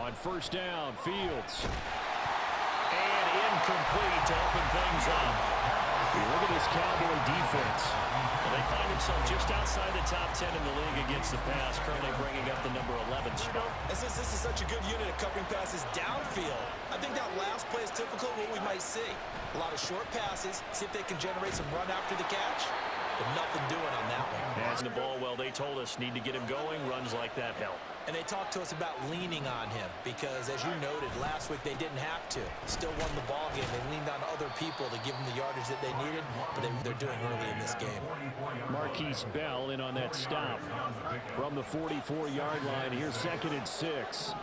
On first down, Fields. And incomplete to open things up. Look at this Cowboy defense. Well, they find themselves just outside the top 10 in the league against the pass, currently bringing up the number 11 spot. And since this is such a good unit of covering passes downfield, I think that last play is typical of what we might see. A lot of short passes, see if they can generate some run after the catch, but nothing doing on that one. Passing the ball, well, they told us need to get him going. Runs like that help. And they talked to us about leaning on him because, as you noted, last week they didn't have to. Still won the ball game. They leaned on other people to give them the yardage that they needed, but they're doing early in this game. Marquise Bell in on that stop from the 44-yard line. Here's 2nd and 6.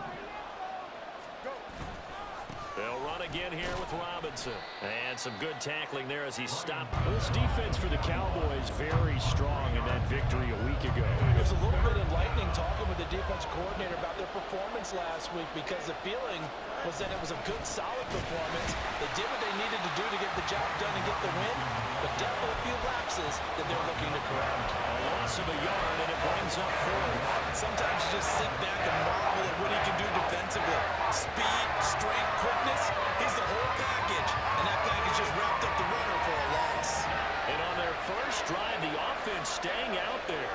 They'll run again here with Robinson. And some good tackling there as he stopped. This defense for the Cowboys very strong in that victory a week ago. It was a little bit enlightening talking with the defense coordinator about their performance last week because the feeling was that it was a good, solid performance. They did what they needed to do to get the job done and get the win, but definitely a few lapses that they're looking to correct. A loss of a yard, and it brings up 4th. Sometimes you just sit back and marvel at what he can do defensively. Speed, strength, quickness, he's the whole package, and that package just wrapped up the runner for a loss. And on their first drive, the offense staying out there.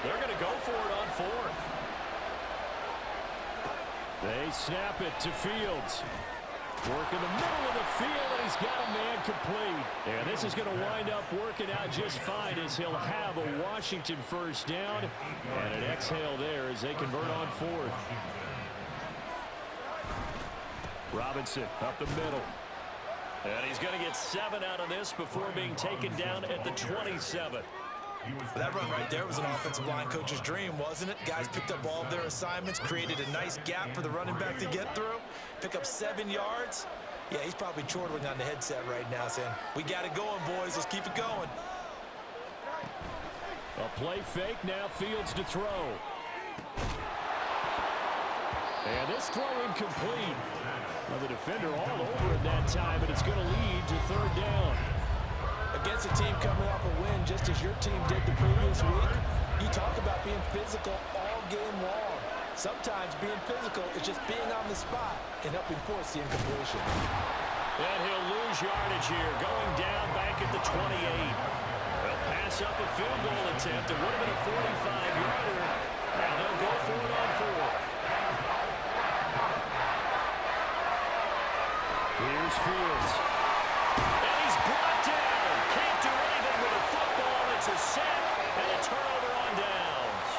They're going to go for it on 4th. They snap it to Fields. Work in the middle of the field, and he's got a man complete. And this is going to wind up working out just fine as he'll have a Washington first down. And an exhale there as they convert on 4th. Robinson up the middle. And he's going to get 7 out of this before being taken down at the 27. That run right there was an offensive line coach's dream, wasn't it? Guys picked up all of their assignments, created a nice gap for the running back to get through, pick up 7 yards. Yeah, he's probably chortling on the headset right now saying, we got it going, boys. Let's keep it going. A play fake, now Fields to throw. And this throw incomplete. Well, the defender all over it that time, but it's going to lead to 3rd down. Against a team coming off a win just as your team did the previous week, you talk about being physical all game long. Sometimes being physical is just being on the spot and helping force the incompletion. And he'll lose yardage here, going down back at the 28. They'll pass up a field goal attempt. It would have been a 45-yarder. Now they'll go for it on 4th. Here's Fields. And he's brought down. Can't do anything with a football. It's a sack and a turnover on downs.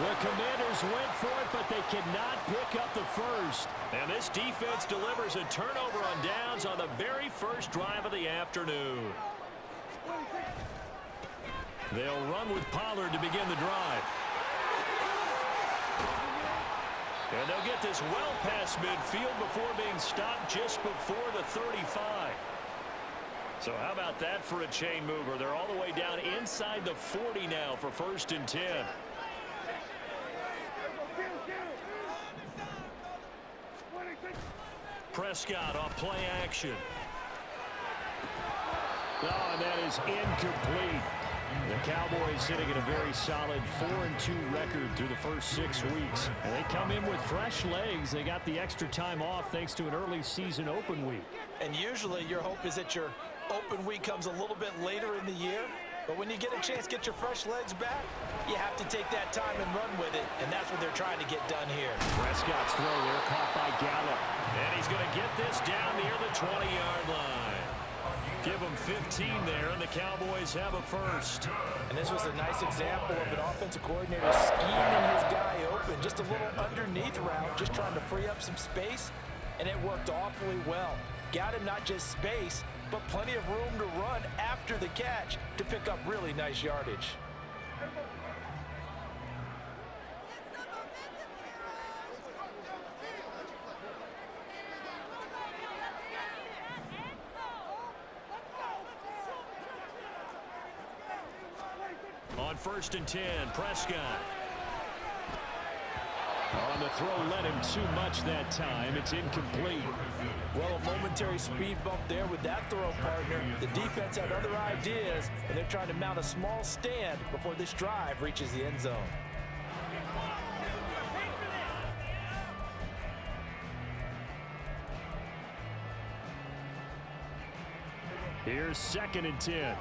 The Commanders went for it, but they cannot pick up the first. And this defense delivers a turnover on downs on the very first drive of the afternoon. They'll run with Pollard to begin the drive. And they'll get this well past midfield before being stopped just before the 35. So how about that for a chain mover? They're all the way down inside the 40 now for 1st and 10. Prescott off play action. Oh, and that is incomplete. The Cowboys sitting at a very solid 4-2 record through the first 6 weeks. And they come in with fresh legs. They got the extra time off thanks to an early season open week. And usually your hope is that your open week comes a little bit later in the year. But when you get a chance to get your fresh legs back, you have to take that time and run with it. And that's what they're trying to get done here. Prescott's throw there caught by Gallup. And he's going to get this down near the 20-yard line. Give them 15 there, and the Cowboys have a first. And this was a nice example of an offensive coordinator scheming his guy open. Just a little underneath route, just trying to free up some space, and it worked awfully well. Got him not just space, but plenty of room to run after the catch to pick up really nice yardage. On 1st and 10, Prescott. On the throw, led him too much that time. It's incomplete. Well, a momentary speed bump there with that throw, partner. The defense had other ideas, and they're trying to mount a small stand before this drive reaches the end zone. Here's 2nd and 10.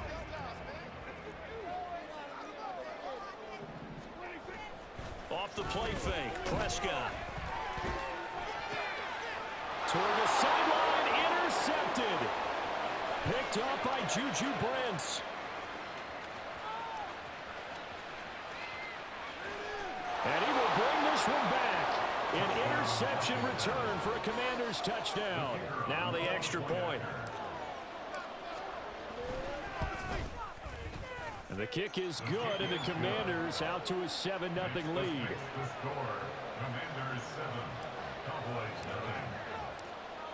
Off the play fake, Prescott. Toward the sideline, intercepted. Picked up by Juju Brents. And he will bring this one back. An interception return for a Commanders touchdown. Now the extra point. And the kick is good, and the Commanders out to a 7-0 lead.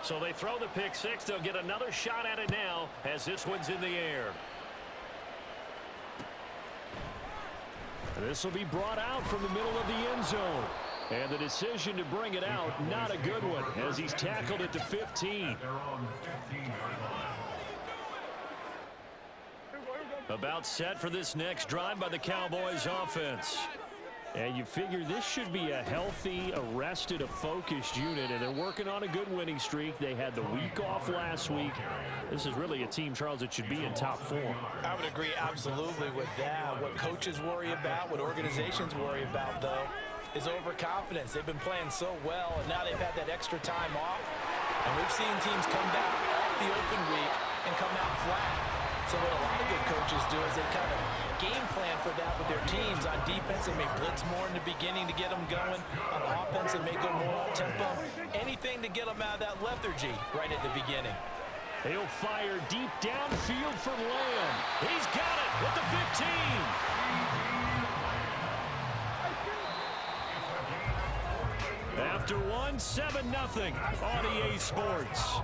So they throw the pick six. They'll get another shot at it now as this one's in the air. This will be brought out from the middle of the end zone. And the decision to bring it out, not a good one, as he's tackled at the 15. About set for this next drive by the Cowboys offense. And you figure this should be a healthy, arrested, a focused unit, and they're working on a good winning streak. They had the week off last week. This is really a team, Charles, that should be in top form. I would agree absolutely with that. What coaches worry about, what organizations worry about, though, is overconfidence. They've been playing so well, and now they've had that extra time off. And we've seen teams come back off the open week and come out flat. So what a lot of good coaches do is they kind of game plan for that with their teams. On defense, they may blitz more in the beginning to get them going. On offense, they may go more up-tempo. Anything to get them out of that lethargy right at the beginning. He'll fire deep downfield from Lamb. He's got it at the 15. After one, 7-0 on EA Sports.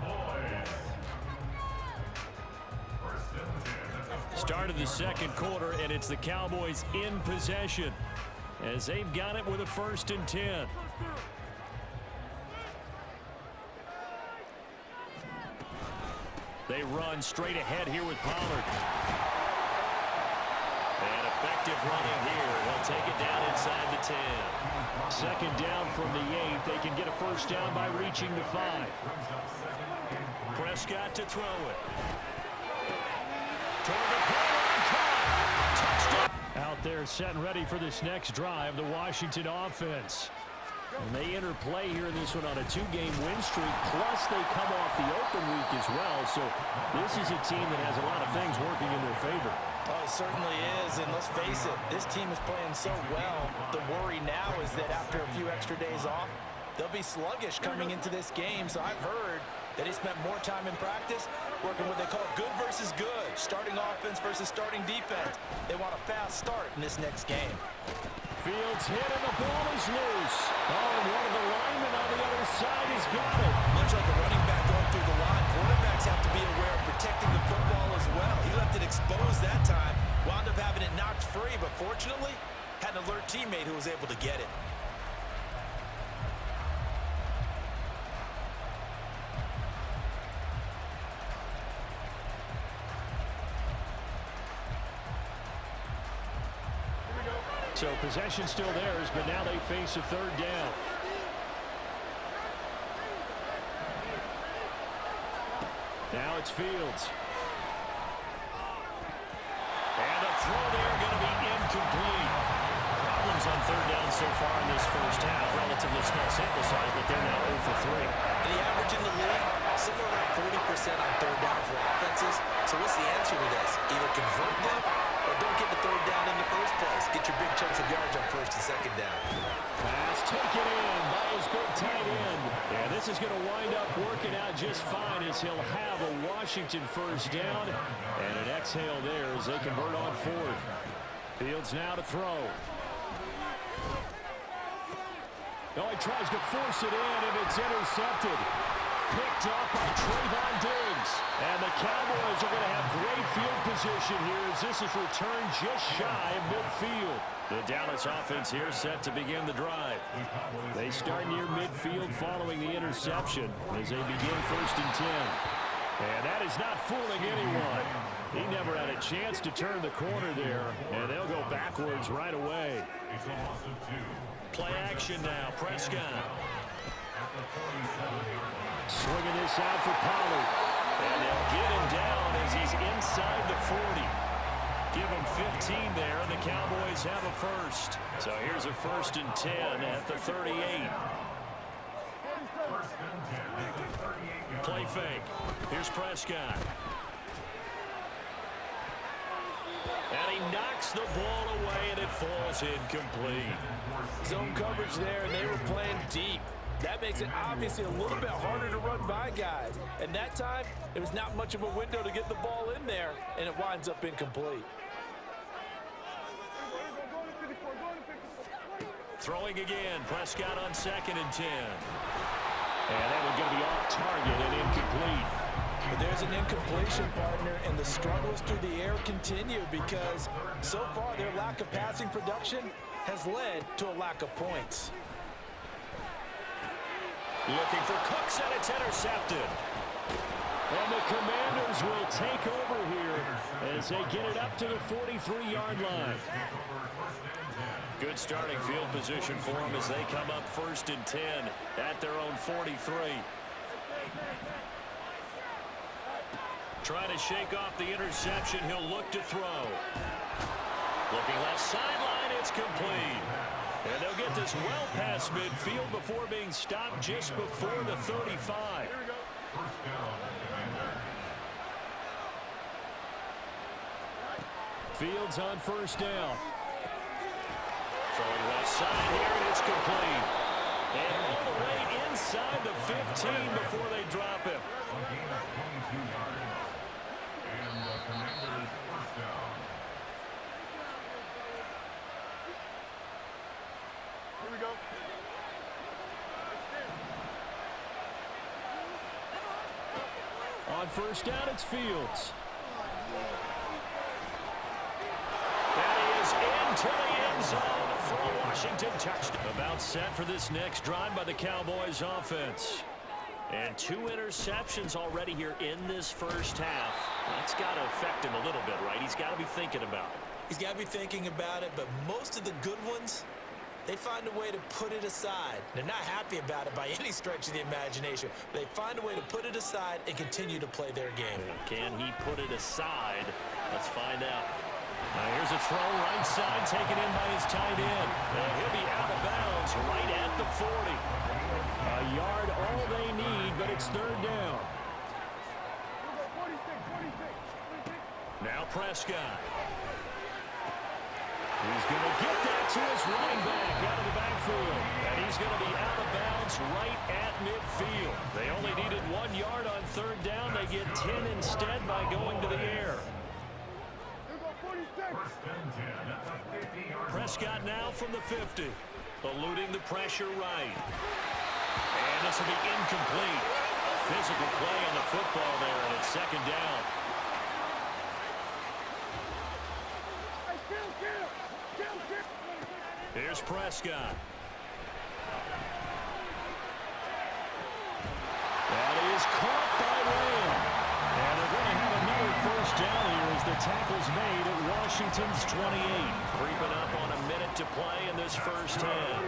Start of the second quarter, and it's the Cowboys in possession as they've got it with a 1st and 10. They run straight ahead here with Pollard. And effective running here. They'll take it down inside the 10. 2nd down from the 8. They can get a 1st down by reaching the 5. Prescott to throw it. Out there set and ready for this next drive, the Washington offense. And they enter play here in this one on a 2-game win streak, plus they come off the open week as well. So this is a team that has a lot of things working in their favor. Oh, it certainly is, and let's face it, this team is playing so well. The worry now is that after a few extra days off, they'll be sluggish coming into this game. So I've heard that he spent more time in practice working what they call good versus good, starting offense versus starting defense. They want a fast start in this next game. Fields hit and the ball is loose. Oh, and one of the linemen on the other side has got it. Much like a running back going through the line, quarterbacks have to be aware of protecting the football as well. He left it exposed that time, wound up having it knocked free, but fortunately, had an alert teammate who was able to get it. So possession still theirs, but now they face a 3rd down. Now it's Fields. And a throw there going to be incomplete. Problems on 3rd down so far in this first half. Relatively small sample size, but they're now 0 for 3. The average in the league, somewhere around 40% on 3rd down for offenses. So what's the answer to this? Either convert them or don't get the 3rd down in the first place. Get your big chunks of yards on 1st and 2nd down. Pass taken in by his big tight end. And this is going to wind up working out just fine as he'll have a Washington 1st down. And an exhale there as they convert on 4th. Fields now to throw. Oh, he tries to force it in, and it's intercepted. Picked up by Trayvon Diggs. And the Cowboys are going to have great field position here as this is returned just shy of midfield. The Dallas offense here set to begin the drive. They start near midfield following the interception as they begin 1st and 10. And that is not fooling anyone. He never had a chance to turn the corner there, and they'll go backwards right away. Play action now, Prescott. Swinging this out for Pollard. And they'll get him down as he's inside the 40. Give him 15 there, and the Cowboys have a first. So here's a 1st and 10 at the 38. Play fake. Here's Prescott. And he knocks the ball away, and it falls incomplete. Zone coverage there, and they were playing deep. That makes it obviously a little bit harder to run by guys. And that time, there was not much of a window to get the ball in there, and it winds up incomplete. Throwing again. Prescott on 2nd and 10. And that one going to be off target and incomplete. But there's an incompletion, partner, and the struggles through the air continue because so far their lack of passing production has led to a lack of points. Looking for Cooks, and it's intercepted. And the Commanders will take over here as they get it up to the 43-yard line. Good starting field position for them as they come up 1st and 10 at their own 43. Trying to shake off the interception. He'll look to throw. Looking left sideline. It's complete. And they'll get this well past midfield before being stopped just before the 35. Fields on 1st down. Throwing left side here, and it's complete. And all the way inside the 15 before they drop him. Here we go. On 1st down, it's Fields. To the end zone for a Washington touchdown. About set for this next drive by the Cowboys offense. And 2 interceptions already here in this first half. That's got to affect him a little bit, right? He's got to be thinking about it. He's got to be thinking about it, but most of the good ones, they find a way to put it aside. They're not happy about it by any stretch of the imagination. They find a way to put it aside and continue to play their game. Can he put it aside? Let's find out. Here's a throw right side taken in by his tight end. He'll be out of bounds right at the 40. A yard all they need, but it's 3rd down. Now Prescott. He's going to get that to his running back out of the backfield. And he's going to be out of bounds right at midfield. They only needed 1 yard on 3rd down. They get 10 instead by going to the air. Prescott now from the 50. Eluding the pressure right. And this will be incomplete. Physical play on the football there, and it's 2nd down. Here's Prescott. That is caught by Lamb. And they're going to have another 1st down here as the tackle's made at Washington's 28. Creeping up on a minute to play in this first half.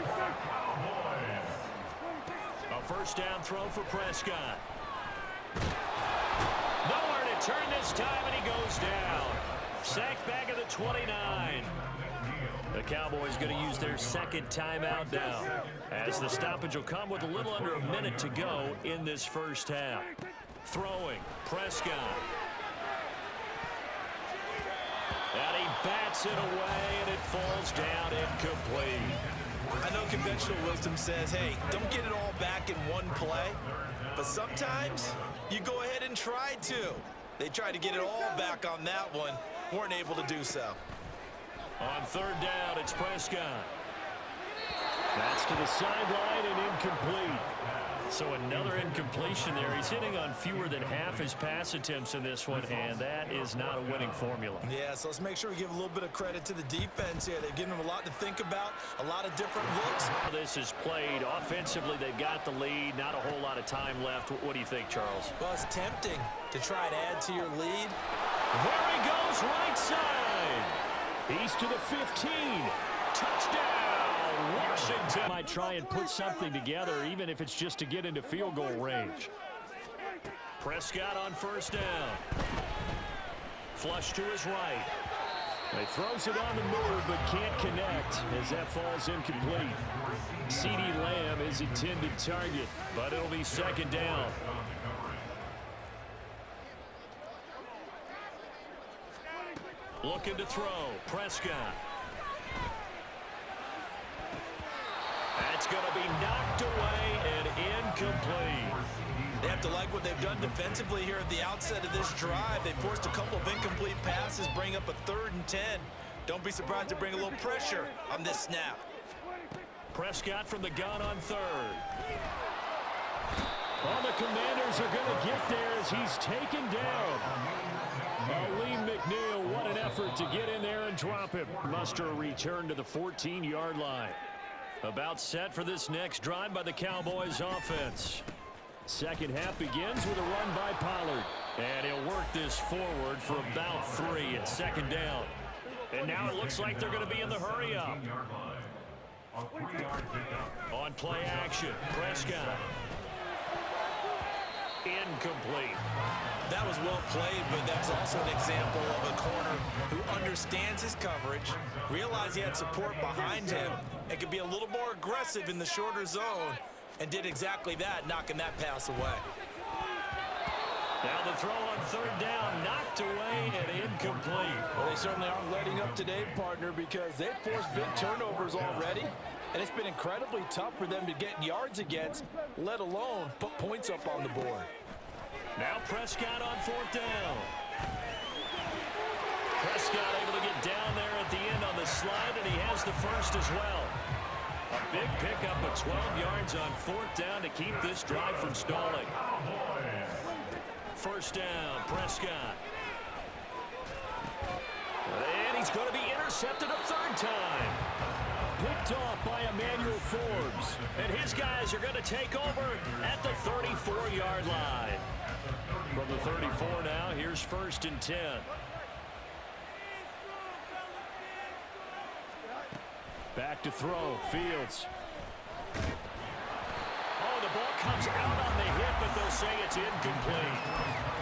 A 1st down throw for Prescott. Nowhere to turn this time, and he goes down. Sacked back at the 29. The Cowboys going to use their 2nd timeout now, as the stoppage will come with a little under a minute to go in this first half. Throwing, Prescott. And he bats it away, and it falls down incomplete. I know conventional wisdom says, hey, don't get it all back in one play. But sometimes you go ahead and try to. They tried to get it all back on that one. Weren't able to do so. On 3rd down, it's Prescott. That's to the sideline and incomplete. So another incompletion there. He's hitting on fewer than half his pass attempts in this one, and that is not a winning formula. Yeah, so let's make sure we give a little bit of credit to the defense here. They've given them a lot to think about, a lot of different looks. This is played offensively. They've got the lead. Not a whole lot of time left. What do you think, Charles? Well, it's tempting to try and add to your lead. There he goes, right side. He's to the 15. Touchdown, Washington. Might try and put something together, even if it's just to get into field goal range. Prescott on first down. Flush to his right. He throws it on the move but can't connect as that falls incomplete. CeeDee Lamb is intended target, but it'll be second down. Looking to throw. Prescott. That's going to be knocked away and incomplete. They have to like what they've done defensively here at the outset of this drive. They forced a couple of incomplete passes, bring up a 3rd and 10. Don't be surprised to bring a little pressure on this snap. Prescott from the gun on 3rd. Oh, the Commanders are going to get there as he's taken down. Lee McNeil, what an effort to get in there and drop him. Muster a return to the 14-yard line. About set for this next drive by the Cowboys offense. Second half begins with a run by Pollard. And he'll work this forward for about 3 at second down. And now it looks like they're going to be in the hurry up. On play action, Prescott. Incomplete. That was well played, but that's also an example of a corner who understands his coverage, realized he had support behind him, and could be a little more aggressive in the shorter zone, and did exactly that, knocking that pass away. Now the throw on 3rd down, knocked away and incomplete. Well, they certainly aren't letting up today, partner, because they've forced big turnovers already, and it's been incredibly tough for them to get yards against, let alone put points up on the board. Now Prescott on 4th down. Prescott able to get down there at the end on the slide, and he has the first as well. A big pickup of 12 yards on 4th down to keep this drive from stalling. First down, Prescott. And he's going to be intercepted a 3rd time. Picked off by Emmanuel Forbes. And his guys are going to take over at the 34-yard line. From the 34 now, here's 1st and 10. Back to throw, Fields. Oh, the ball comes out on the hit, but they'll say it's incomplete.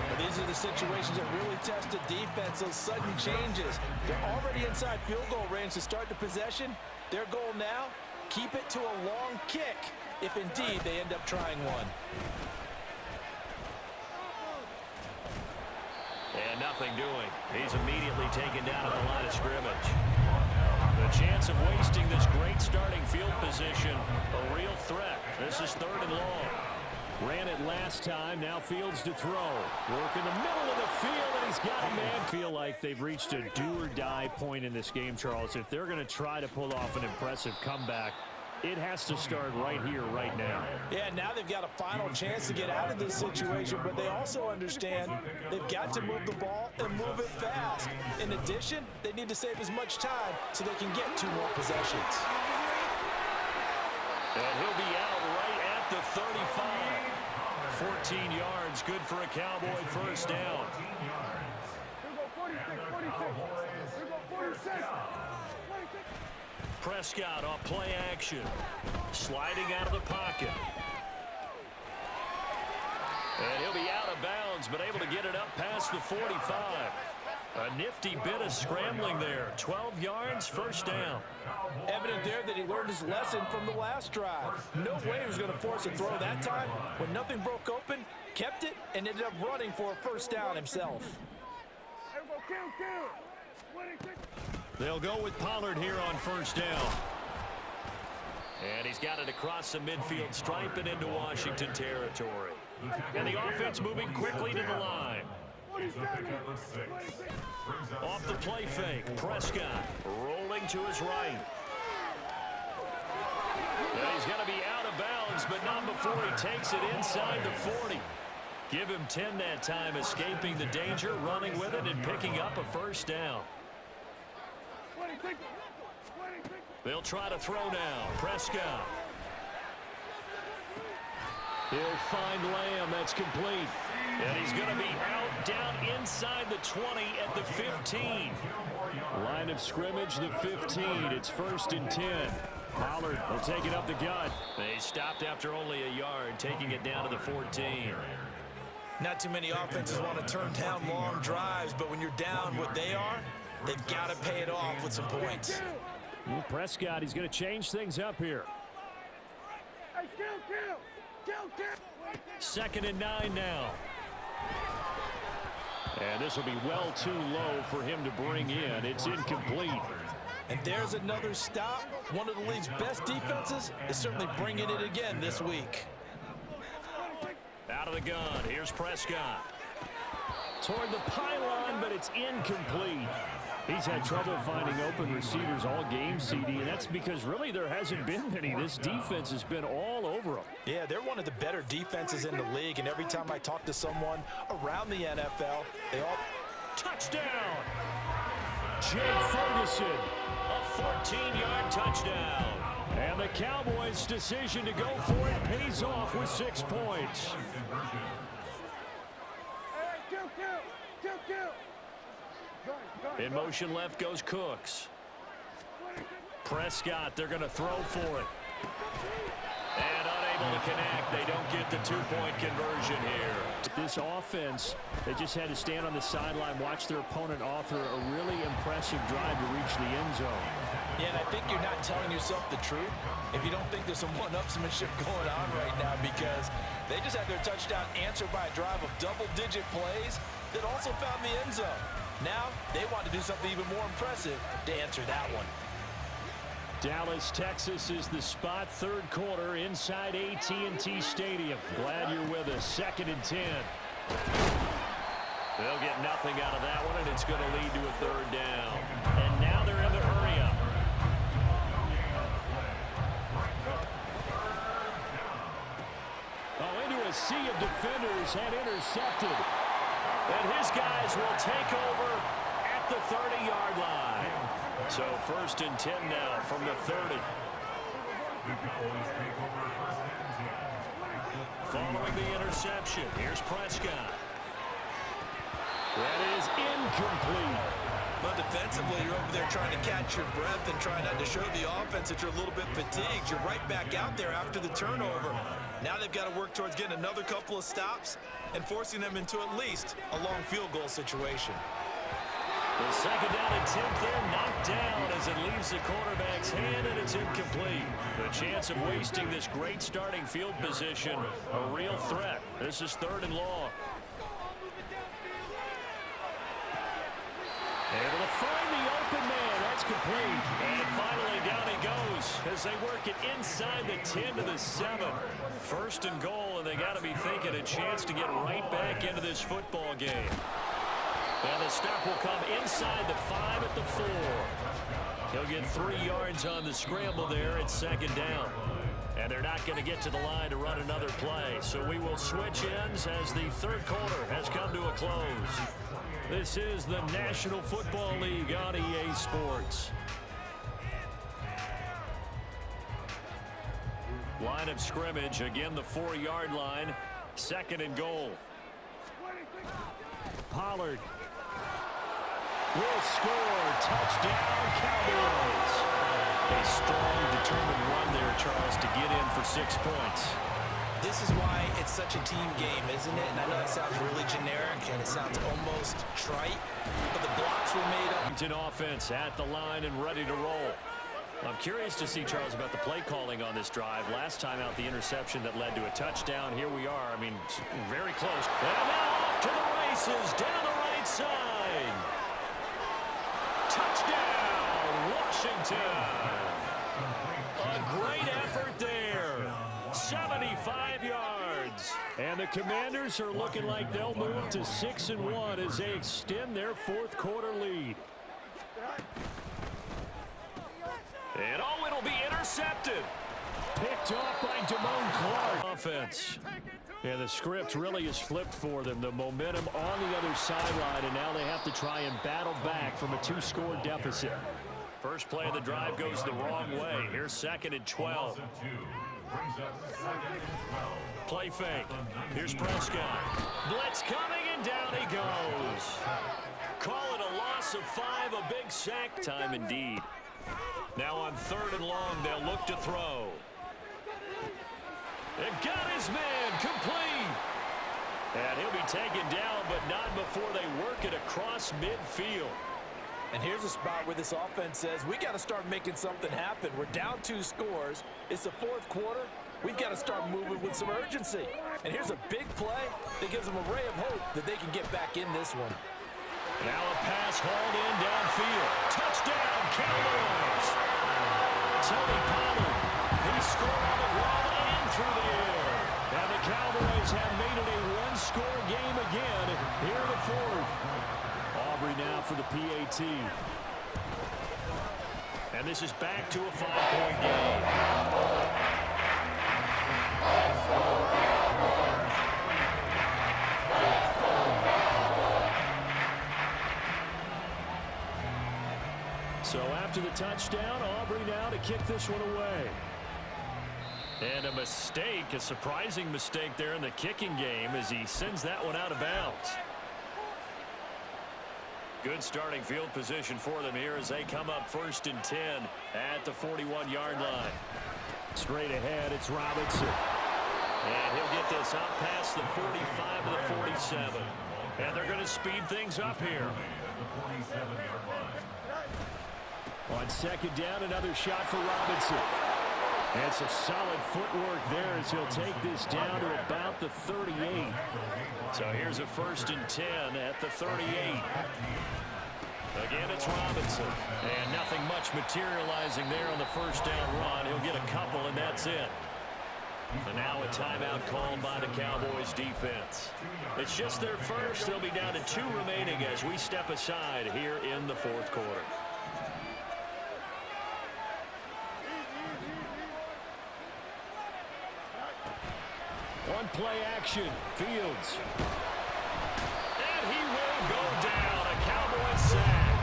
Well, these are the situations that really test the defense, those sudden changes. They're already inside field goal range to start the possession. Their goal now, keep it to a long kick, if indeed they end up trying one. And nothing doing. He's immediately taken down at the line of scrimmage. The chance of wasting this great starting field position, a real threat. This is 3rd and long. Ran it last time, now Fields to throw. Work in the middle of the field, and he's got a man. Feel like they've reached a do-or-die point in this game, Charles. If they're going to try to pull off an impressive comeback, it has to start right here, right now. Yeah, now they've got a final chance to get out of this situation, but they also understand they've got to move the ball and move it fast. In addition, they need to save as much time so they can get 2 more possessions. And he'll be out right at the 35. 14 yards, good for a Cowboy first down. Prescott on play action. Sliding out of the pocket. And he'll be out of bounds, but able to get it up past the 45. A nifty bit of scrambling there. 12 yards, first down. Evident there that he learned his lesson from the last drive. No way he was going to force a throw that time. When nothing broke open, kept it, and ended up running for a first down himself. They'll go with Pollard here on first down. And he's got it across the midfield stripe and into Washington territory. And the offense moving quickly to the line. Off the play fake, Prescott rolling to his right. And he's going to be out of bounds, but not before he takes it inside the 40. Give him 10 that time, escaping the danger, running with it, and picking up a first down. They'll try to throw now. Prescott. He'll find Lamb. That's complete. And he's going to be out down inside the 20 at the 15. Line of scrimmage, the 15. It's 1st and 10. Pollard will take it up the gut. They stopped after only a yard, taking it down to the 14. Not too many offenses want to turn down long drives, but when you're down what they are, they've got to pay it off with some points. Prescott, he's going to change things up here. 2nd and 9 now. And this will be well too low for him to bring in. It's incomplete. And there's another stop. One of the league's best defenses is certainly bringing it again this week. Out of the gun, here's Prescott. Toward the pylon, but it's incomplete. He's had trouble finding open receivers all game, CD, and that's because really there hasn't been many. This defense has been all over them. Yeah, they're one of the better defenses in the league, and every time I talk to someone around the NFL, they all... Touchdown! Jake Ferguson, a 14-yard touchdown. And the Cowboys' decision to go for it pays off with 6 points. In motion left goes Cooks. Prescott, they're going to throw for it. And unable to connect. They don't get the 2-point conversion here. This offense, they just had to stand on the sideline, watch their opponent author a really impressive drive to reach the end zone. Yeah, and I think you're not telling yourself the truth if you don't think there's some one-upsmanship going on right now, because they just had their touchdown answered by a drive of double-digit plays that also found the end zone. Now they want to do something even more impressive to answer that one. Dallas, Texas is the spot. 3rd quarter inside AT&T Stadium. Glad you're with us. 2nd and 10. They'll get nothing out of that one, and it's going to lead to a 3rd down. And now they're in the hurry-up. Oh, into a sea of defenders and intercepted. And his guys will take over at the 30-yard line. So 1st and 10 now from the 30. Following the interception, here's Prescott. That is incomplete. But defensively, you're over there trying to catch your breath and trying not to show the offense that you're a little bit fatigued. You're right back out there after the turnover. Now they've got to work towards getting another couple of stops and forcing them into at least a long field goal situation. The 2nd down and 10th there, knocked down as it leaves the quarterback's hand, and it's incomplete. The chance of wasting this great starting field position, a real threat. This is 3rd and long. Able to find the open man. That's complete. And finally down he goes as they work it inside the 10 to the 7. 1st and goal, and they got to be thinking a chance to get right back into this football game. And the stop will come inside the 5 at the 4. He'll get 3 yards on the scramble there at 2nd down. And they're not going to get to the line to run another play. So we will switch ends as the 3rd quarter has come to a close. This is the National Football League on EA Sports. Line of scrimmage, again the 4-yard line. 2nd and goal. Pollard will score. Touchdown, Cowboys. A strong, determined run there, Charles, to get in for 6 points. This is why it's such a team game, isn't it? And I know it sounds really generic and it sounds almost trite, but the blocks were made up. Offense at the line and ready to roll. I'm curious to see, Charles, about the play calling on this drive. Last time out, the interception that led to a touchdown. Here we are. I mean, very close. And now off to the races down the right side. Touchdown, Washington. A great effort there. 75 yards. And the Commanders are looking like they'll move to 6-1 as they extend their 4th quarter lead. And oh, it'll be intercepted. Picked off by Damone Clark. Offense. And the script really is flipped for them. The momentum on the other sideline, and now they have to try and battle back from a 2-score deficit. First play of the drive goes the wrong way. Here's 2nd and 12. Play fake. Here's Prescott. Blitz coming, and down he goes. Call it a loss of 5, a big sack time indeed. Now on 3rd and long, they'll look to throw. And got his man complete. And he'll be taken down, but not before they work it across midfield. And here's a spot where this offense says, we got to start making something happen. We're down 2 scores. It's the 4th quarter. We've got to start moving with some urgency. And here's a big play that gives them a ray of hope that they can get back in this one. Now a pass hauled in downfield. Touchdown, Cowboys. Tony Pollard, he scored on the ground and through the air. And the Cowboys have made it a 1-score game again here in the 4th. Aubrey now for the PAT. And this is back to a 5-point game. So after the touchdown, Aubrey now to kick this one away. And a mistake, a surprising mistake there in the kicking game as he sends that one out of bounds. Good starting field position for them here as they come up 1st and 10 at the 41-yard line. Straight ahead, it's Robinson. And he'll get this up past the 45 to the 47. And they're going to speed things up here. On 2nd down, another shot for Robinson. And some solid footwork there as he'll take this down to about the 38. So here's a 1st and 10 at the 38. Again, it's Robinson. And nothing much materializing there on the 1st down run. He'll get a couple, and that's it. And now a timeout called by the Cowboys defense. It's just their first. They'll be down to 2 remaining as we step aside here in the 4th quarter. One play action, Fields. And he will go down, a Cowboys sack.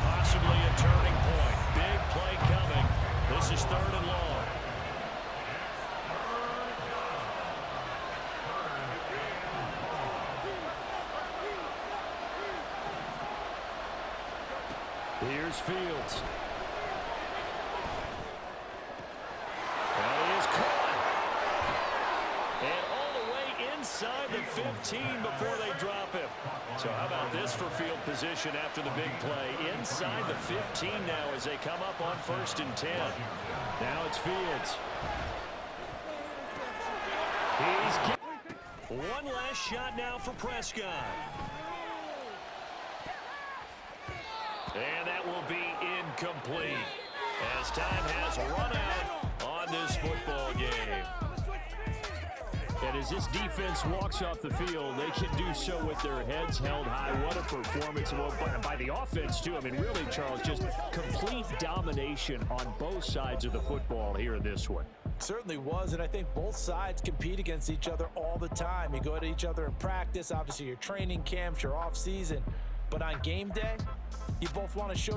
Possibly a turning point. Big play coming. This is 3rd and long. Here's Fields. That is caught. And all the way inside the 15 before they drop him. So how about this for field position after the big play? Inside the 15 now as they come up on 1st and 10. Now it's Fields. One last shot now for Prescott. And that will be incomplete as time has run out on this football game. And as this defense walks off the field, they can do so with their heads held high. What a performance by the offense, too. I mean, really, Charles, just complete domination on both sides of the football here in this one. Certainly was, and I think both sides compete against each other all the time. You go at each other in practice, obviously your training camps, your off season. But on game day, you both want to show